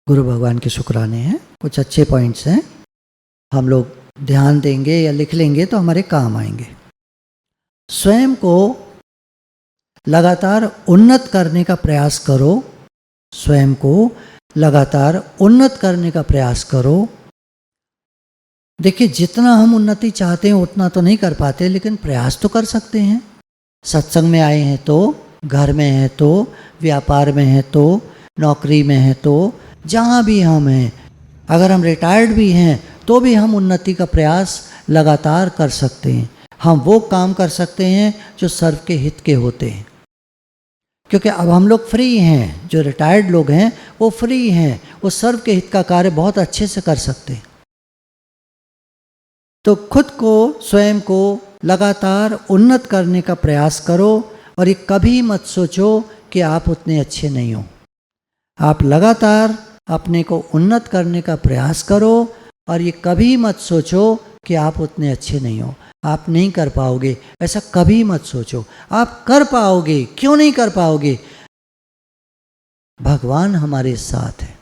गुरु भगवान के शुक्राने हैं, कुछ अच्छे पॉइंट्स हैं, हम लोग ध्यान देंगे या लिख लेंगे तो हमारे काम आएंगे। स्वयं को लगातार उन्नत करने का प्रयास करो, स्वयं को लगातार उन्नत करने का प्रयास करो। देखिए, जितना हम उन्नति चाहते हैं उतना तो नहीं कर पाते, लेकिन प्रयास तो कर सकते हैं। सत्संग में आए हैं तो, घर में हैं तो, व्यापार में हैं तो, नौकरी में हैं तो, जहाँ भी हम हैं, अगर हम रिटायर्ड भी हैं तो भी हम उन्नति का प्रयास लगातार कर सकते हैं। हम वो काम कर सकते हैं जो सर्व के हित के होते हैं, क्योंकि अब हम लोग फ्री हैं। जो रिटायर्ड लोग हैं वो फ्री हैं, वो सर्व के हित का कार्य बहुत अच्छे से कर सकते हैं। तो खुद को, स्वयं को लगातार उन्नत करने का प्रयास करो, और ये कभी मत सोचो कि आप उतने अच्छे नहीं हो। आप लगातार अपने को उन्नत करने का प्रयास करो, और ये कभी मत सोचो कि आप उतने अच्छे नहीं हो, आप नहीं कर पाओगे, ऐसा कभी मत सोचो। आप कर पाओगे। क्यों नहीं कर पाओगे? भगवान हमारे साथ है,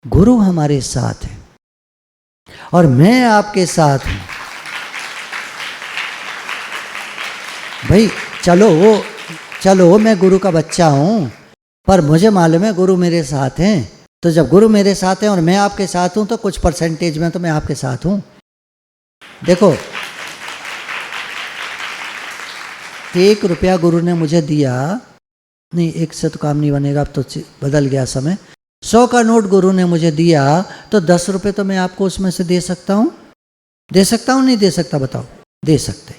गुरु हमारे साथ है, और मैं आपके साथ हूं। भाई चलो मैं गुरु का बच्चा हूं, पर मुझे मालूम है गुरु मेरे साथ हैं। तो जब गुरु मेरे साथ हैं और मैं आपके साथ हूं, तो कुछ परसेंटेज में तो मैं आपके साथ हूं। देखो, 1 रुपया गुरु ने मुझे दिया, नहीं 1 से तो काम नहीं बनेगा, अब तो बदल गया समय। 100 का नोट गुरु ने मुझे दिया, तो 10 रुपये तो मैं आपको उसमें से दे सकता हूँ। दे सकता हूँ नहीं दे सकता? बताओ। दे सकते।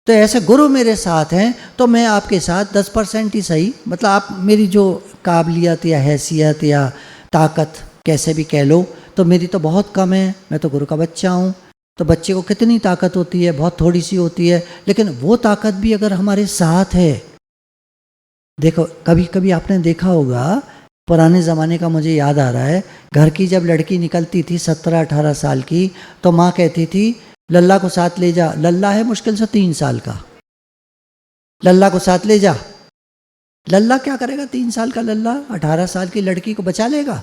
तो ऐसे गुरु मेरे साथ हैं तो मैं आपके साथ 10% ही सही, मतलब आप मेरी जो काबिलियत या हैसियत या ताकत कैसे भी कह लो, तो मेरी तो बहुत कम है। मैं तो गुरु का बच्चा हूँ। तो बच्चे को कितनी ताकत होती है? बहुत थोड़ी सी होती है, लेकिन वो ताकत भी अगर हमारे साथ है। देखो, कभी कभी आपने देखा होगा, पुराने ज़माने का मुझे याद आ रहा है, घर की जब लड़की निकलती थी 17-18 साल की, तो माँ कहती थी लल्ला को साथ ले जा। लल्ला है मुश्किल से 3 साल का, लल्ला को साथ ले जा। लल्ला क्या करेगा? 3 साल का लल्ला 18 साल की लड़की को बचा लेगा?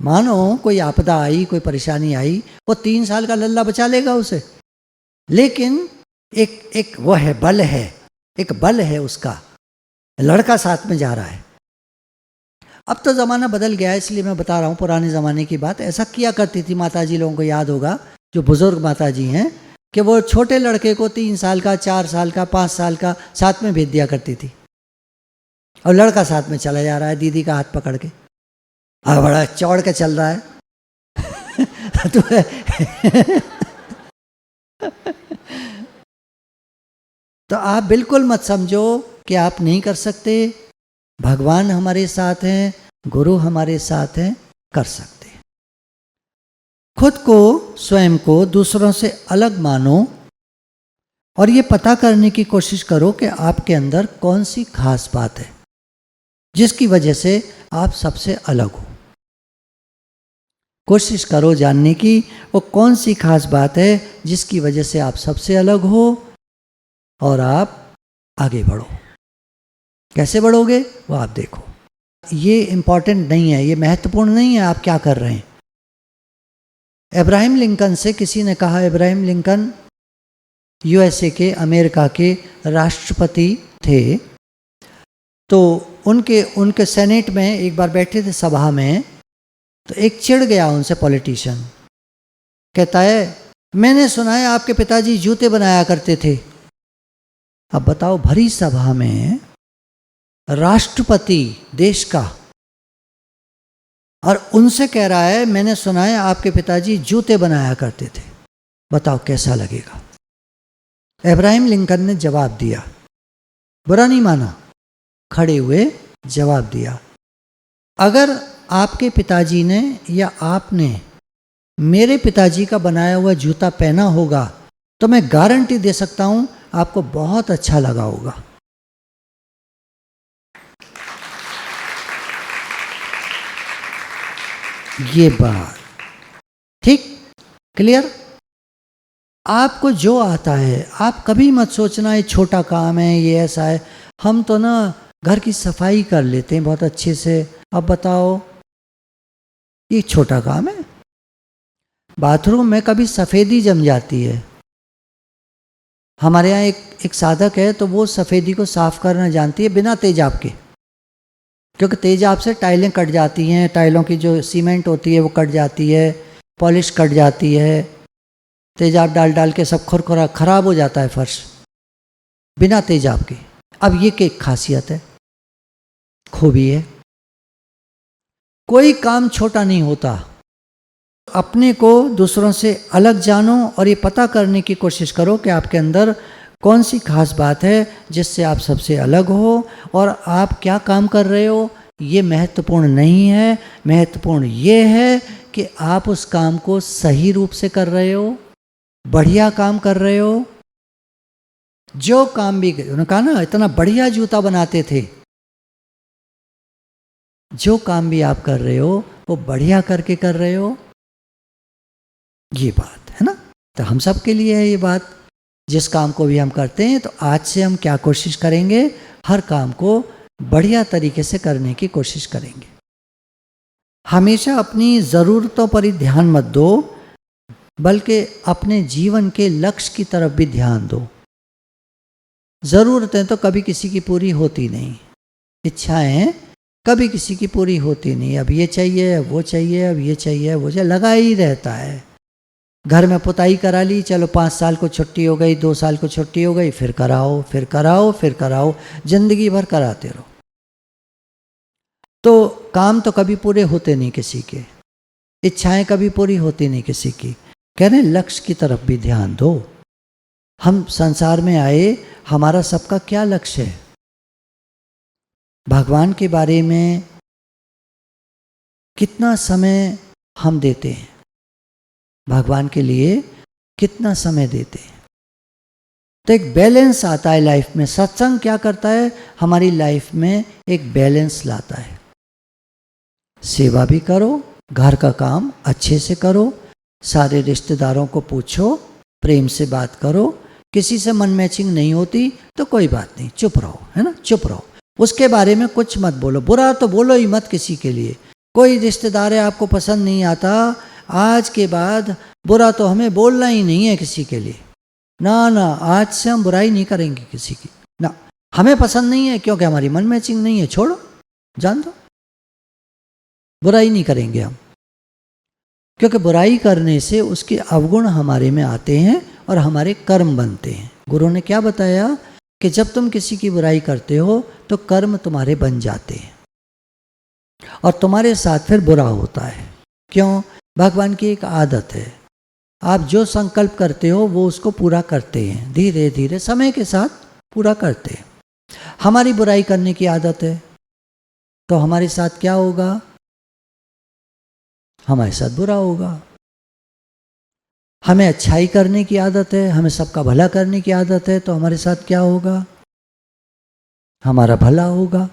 मानो कोई आपदा आई, कोई परेशानी आई, वो 3 साल का लल्ला बचा लेगा उसे। लेकिन एक वो है, बल है, एक बल है उसका, लड़का साथ में जा रहा है। अब तो ज़माना बदल गया है, इसलिए मैं बता रहा हूँ पुराने ज़माने की बात। ऐसा किया करती थी माता जी, लोगों को याद होगा जो बुज़ुर्ग माता जी हैं, कि वो छोटे लड़के को 3 साल का, 4 साल का, 5 साल का साथ में भेज दिया करती थी, और लड़का साथ में चला जा रहा है दीदी का हाथ पकड़ के, और बड़ा चौड़ के चल रहा है। तो आप बिल्कुल मत समझो कि आप नहीं कर सकते। भगवान हमारे साथ हैं, गुरु हमारे साथ हैं, कर सकते हैं। खुद को, स्वयं को दूसरों से अलग मानो, और ये पता करने की कोशिश करो कि आपके अंदर कौन सी खास बात है जिसकी वजह से आप सबसे अलग हो। कोशिश करो जानने की वो कौन सी खास बात है जिसकी वजह से आप सबसे अलग हो, और आप आगे बढ़ो। कैसे बढ़ोगे वो आप देखो। ये इम्पॉर्टेंट नहीं है, ये महत्वपूर्ण नहीं है आप क्या कर रहे हैं। अब्राहम लिंकन से किसी ने कहा, अब्राहम लिंकन यूएसए के, अमेरिका के राष्ट्रपति थे। तो उनके सेनेट में एक बार बैठे थे सभा में, तो एक चिढ़ गया उनसे पॉलिटिशियन, कहता है मैंने सुना है आपके पिताजी जूते बनाया करते थे। अब बताओ, भरी सभा में राष्ट्रपति देश का, और उनसे कह रहा है मैंने सुना है आपके पिताजी जूते बनाया करते थे। बताओ कैसा लगेगा। अब्राहम लिंकन ने जवाब दिया, बुरा नहीं माना, खड़े हुए जवाब दिया, अगर आपके पिताजी ने या आपने मेरे पिताजी का बनाया हुआ जूता पहना होगा तो मैं गारंटी दे सकता हूं आपको बहुत अच्छा लगा होगा। ये बात ठीक, क्लियर? आपको जो आता है, आप कभी मत सोचना ये छोटा काम है, ये ऐसा है। हम तो ना घर की सफाई कर लेते हैं बहुत अच्छे से। अब बताओ, ये छोटा काम है। बाथरूम में कभी सफ़ेदी जम जाती है। हमारे यहाँ एक साधक है, तो वो सफ़ेदी को साफ करना जानती है बिना तेजाब के, क्योंकि तेजाब से टाइलें कट जाती हैं, टाइलों की जो सीमेंट होती है वो कट जाती है, पॉलिश कट जाती है, तेजाब डाल डाल के सब खुरखुरा खराब हो जाता है फर्श बिना तेजाब के। अब ये क्या खासियत है, खूबी है। कोई काम छोटा नहीं होता। अपने को दूसरों से अलग जानो और ये पता करने की कोशिश करो कि आपके अंदर कौन सी खास बात है जिससे आप सबसे अलग हो, और आप क्या काम कर रहे हो ये महत्वपूर्ण नहीं है। महत्वपूर्ण ये है कि आप उस काम को सही रूप से कर रहे हो, बढ़िया काम कर रहे हो। जो काम भी, उन्होंने कहा ना, इतना बढ़िया जूता बनाते थे। जो काम भी आप कर रहे हो वो बढ़िया करके कर रहे हो, ये बात है ना। तो हम सब के लिए है ये बात। जिस काम को भी हम करते हैं, तो आज से हम क्या कोशिश करेंगे, हर काम को बढ़िया तरीके से करने की कोशिश करेंगे। हमेशा अपनी ज़रूरतों पर ही ध्यान मत दो, बल्कि अपने जीवन के लक्ष्य की तरफ भी ध्यान दो। ज़रूरतें तो कभी किसी की पूरी होती नहीं, इच्छाएं कभी किसी की पूरी होती नहीं। अब ये चाहिए, अब वो चाहिए, अब ये चाहिए, वो चाहिए, लगा ही रहता है। घर में पुताई करा ली, चलो 5 साल को छुट्टी हो गई, 2 साल को छुट्टी हो गई, फिर कराओ, फिर कराओ, फिर कराओ, जिंदगी भर कराते रहो। तो काम तो कभी पूरे होते नहीं किसी के, इच्छाएं कभी पूरी होती नहीं किसी की। कह रहे लक्ष्य की तरफ भी ध्यान दो। हम संसार में आए, हमारा सबका क्या लक्ष्य है? भगवान के बारे में कितना समय हम देते हैं, भगवान के लिए कितना समय देते हैं? तो एक बैलेंस आता है लाइफ में। सत्संग क्या करता है, हमारी लाइफ में एक बैलेंस लाता है। सेवा भी करो, घर का काम अच्छे से करो, सारे रिश्तेदारों को पूछो, प्रेम से बात करो। किसी से मन मैचिंग नहीं होती तो कोई बात नहीं, चुप रहो, है ना, चुप रहो। उसके बारे में कुछ मत बोलो, बुरा तो बोलो ही मत किसी के लिए। कोई रिश्तेदार है आपको पसंद नहीं आता, आज के बाद बुरा तो हमें बोलना ही नहीं है किसी के लिए। ना ना, आज से हम बुराई नहीं करेंगे किसी की ना। हमें पसंद नहीं है क्योंकि हमारी मन मैचिंग नहीं है, छोड़ो, जान दो, बुराई नहीं करेंगे हम। क्योंकि बुराई करने से उसके अवगुण हमारे में आते हैं और हमारे कर्म बनते हैं। गुरु ने क्या बताया कि जब तुम किसी की बुराई करते हो तो कर्म तुम्हारे बन जाते हैं और तुम्हारे साथ फिर बुरा होता है। क्यों? भगवान की एक आदत है, आप जो संकल्प करते हो वो उसको पूरा करते हैं, धीरे धीरे समय के साथ पूरा करते हैं। हमारी बुराई करने की आदत है तो हमारे साथ क्या होगा? हमारे साथ बुरा होगा। हमें अच्छाई करने की आदत है, हमें सबका भला करने की आदत है, तो हमारे साथ क्या होगा? हमारा भला होगा,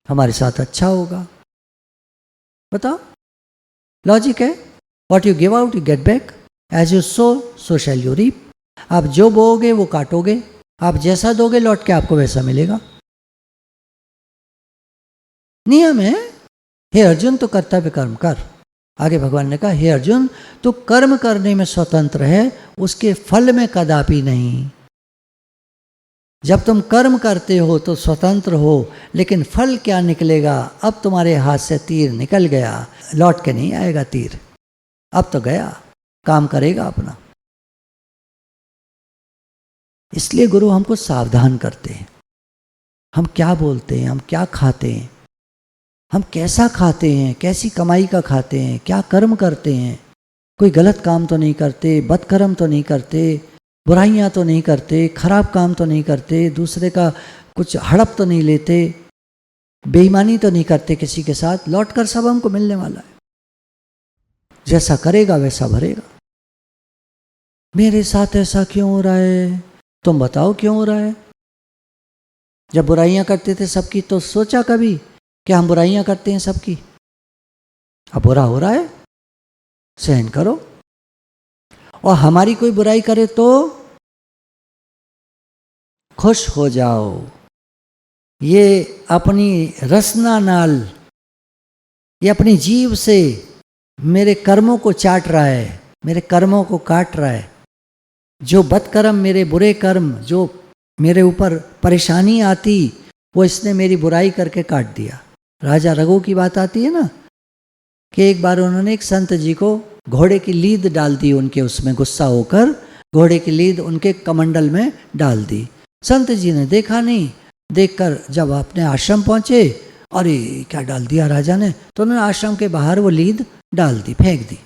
हमारे साथ अच्छा होगा। बताओ, लॉजिक है। What you give out you get back, as you sow so shall you reap. आप जो बोओगे वो काटोगे, आप जैसा दोगे लौट के आपको वैसा मिलेगा। नियम है। हे अर्जुन, तो कर्तव्य कर्म कर। आगे भगवान ने कहा, हे अर्जुन, तू कर्म करने में स्वतंत्र है, उसके फल में कदापि नहीं। जब तुम कर्म करते हो तो स्वतंत्र हो, लेकिन फल क्या निकलेगा? अब तुम्हारे हाथ से तीर निकल गया, लौट के नहीं आएगा तीर। अब तो गया, काम करेगा अपना। इसलिए गुरु हमको सावधान करते हैं। हम क्या बोलते हैं, हम क्या खाते हैं, हम कैसा खाते हैं, कैसी कमाई का खाते हैं, क्या कर्म करते हैं। कोई गलत काम तो नहीं करते, बदकर्म तो नहीं करते, बुराइयां तो नहीं करते, खराब काम तो नहीं करते, दूसरे का कुछ हड़प तो नहीं लेते, बेईमानी तो नहीं करते किसी के साथ। लौट कर सब हमको मिलने वाला है। जैसा करेगा वैसा भरेगा। मेरे साथ ऐसा क्यों हो रहा है? तुम बताओ क्यों हो रहा है? जब बुराइयां करते थे सबकी, तो सोचा कभी कि हम बुराइयां करते हैं सबकी? अब बुरा हो रहा है, सहन करो। और हमारी कोई बुराई करे तो खुश हो जाओ। ये अपनी रसना नाल, ये अपनी जीभ से मेरे कर्मों को चाट रहा है, मेरे कर्मों को काट रहा है। जो बदकर्म, मेरे बुरे कर्म, जो मेरे ऊपर परेशानी आती, वो इसने मेरी बुराई करके काट दिया। राजा रघु की बात आती है ना, कि एक बार उन्होंने एक संत जी को घोड़े की लीद डाल दी, उनके उसमें गुस्सा होकर घोड़े की लीद उनके कमंडल में डाल दी। संत जी ने देखा नहीं, देखकर जब अपने आश्रम पहुंचे, अरे क्या डाल दिया राजा ने, तो उन्होंने आश्रम के बाहर वो लीद डाल दी, फेंक दी।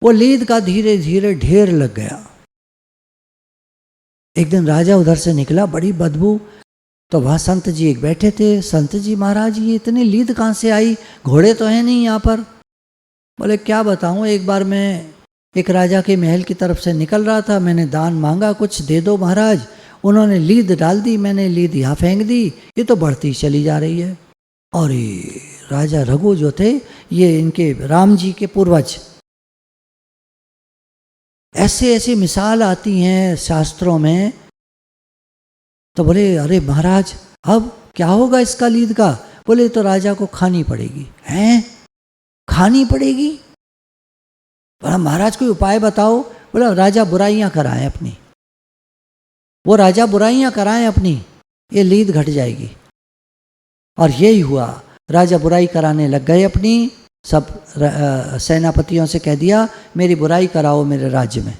वो लीद का धीरे धीरे ढेर लग गया। एक दिन राजा उधर से निकला, बड़ी बदबू, तो वहाँ संत जी एक बैठे थे। संत जी, महाराज ये इतनी लीद कहाँ से आई, घोड़े तो हैं नहीं यहाँ पर। बोले क्या बताऊँ, एक बार मैं एक राजा के महल की तरफ से निकल रहा था, मैंने दान मांगा, कुछ दे दो महाराज, उन्होंने लीद डाल दी, मैंने लीद यहाँ फेंक दी, ये तो बढ़ती चली जा रही है। और ये राजा रघु जो थे, ये इनके राम जी के पूर्वज, ऐसे ऐसे मिसाल आती हैं शास्त्रों में। तो बोले अरे महाराज अब क्या होगा इसका लीद का। बोले तो राजा को खानी पड़ेगी। हैं, खानी पड़ेगी? बोला महाराज कोई उपाय बताओ। बोला राजा बुराइयां कराएं अपनी, वो राजा बुराइयां कराएं अपनी, ये लीद घट जाएगी। और यही हुआ, राजा बुराई कराने लग गए अपनी। सब सेनापतियों से कह दिया मेरी बुराई कराओ मेरे राज्य में।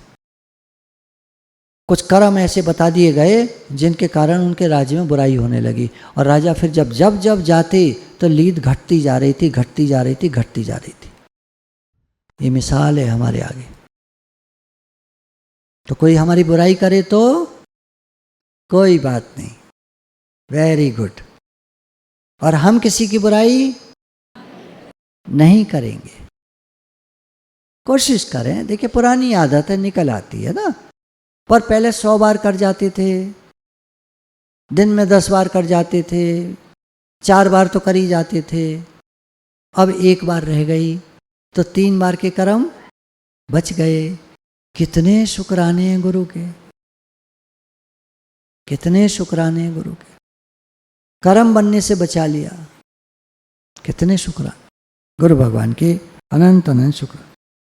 कुछ कर्म ऐसे बता दिए गए जिनके कारण उनके राज्य में बुराई होने लगी। और राजा फिर जब जब जब जाते तो लीद घटती जा रही थी, घटती जा रही थी, घटती जा रही थी। ये मिसाल है हमारे आगे। तो कोई हमारी बुराई करे तो कोई बात नहीं, वेरी गुड। और हम किसी की बुराई नहीं करेंगे, कोशिश करें। देखिए पुरानी आदत है, निकल आती है ना। पर पहले 100 बार कर जाते थे, दिन में 10 बार कर जाते थे, 4 बार तो कर ही जाते थे। अब 1 बार रह गई तो 3 बार के कर्म बच गए। कितने शुक्राने हैं गुरु के, कितने शुक्राने हैं गुरु के। कर्म बनने से बचा लिया, कितने शुक्राने गुरु भगवान के, अनंत अनंत शुक्र।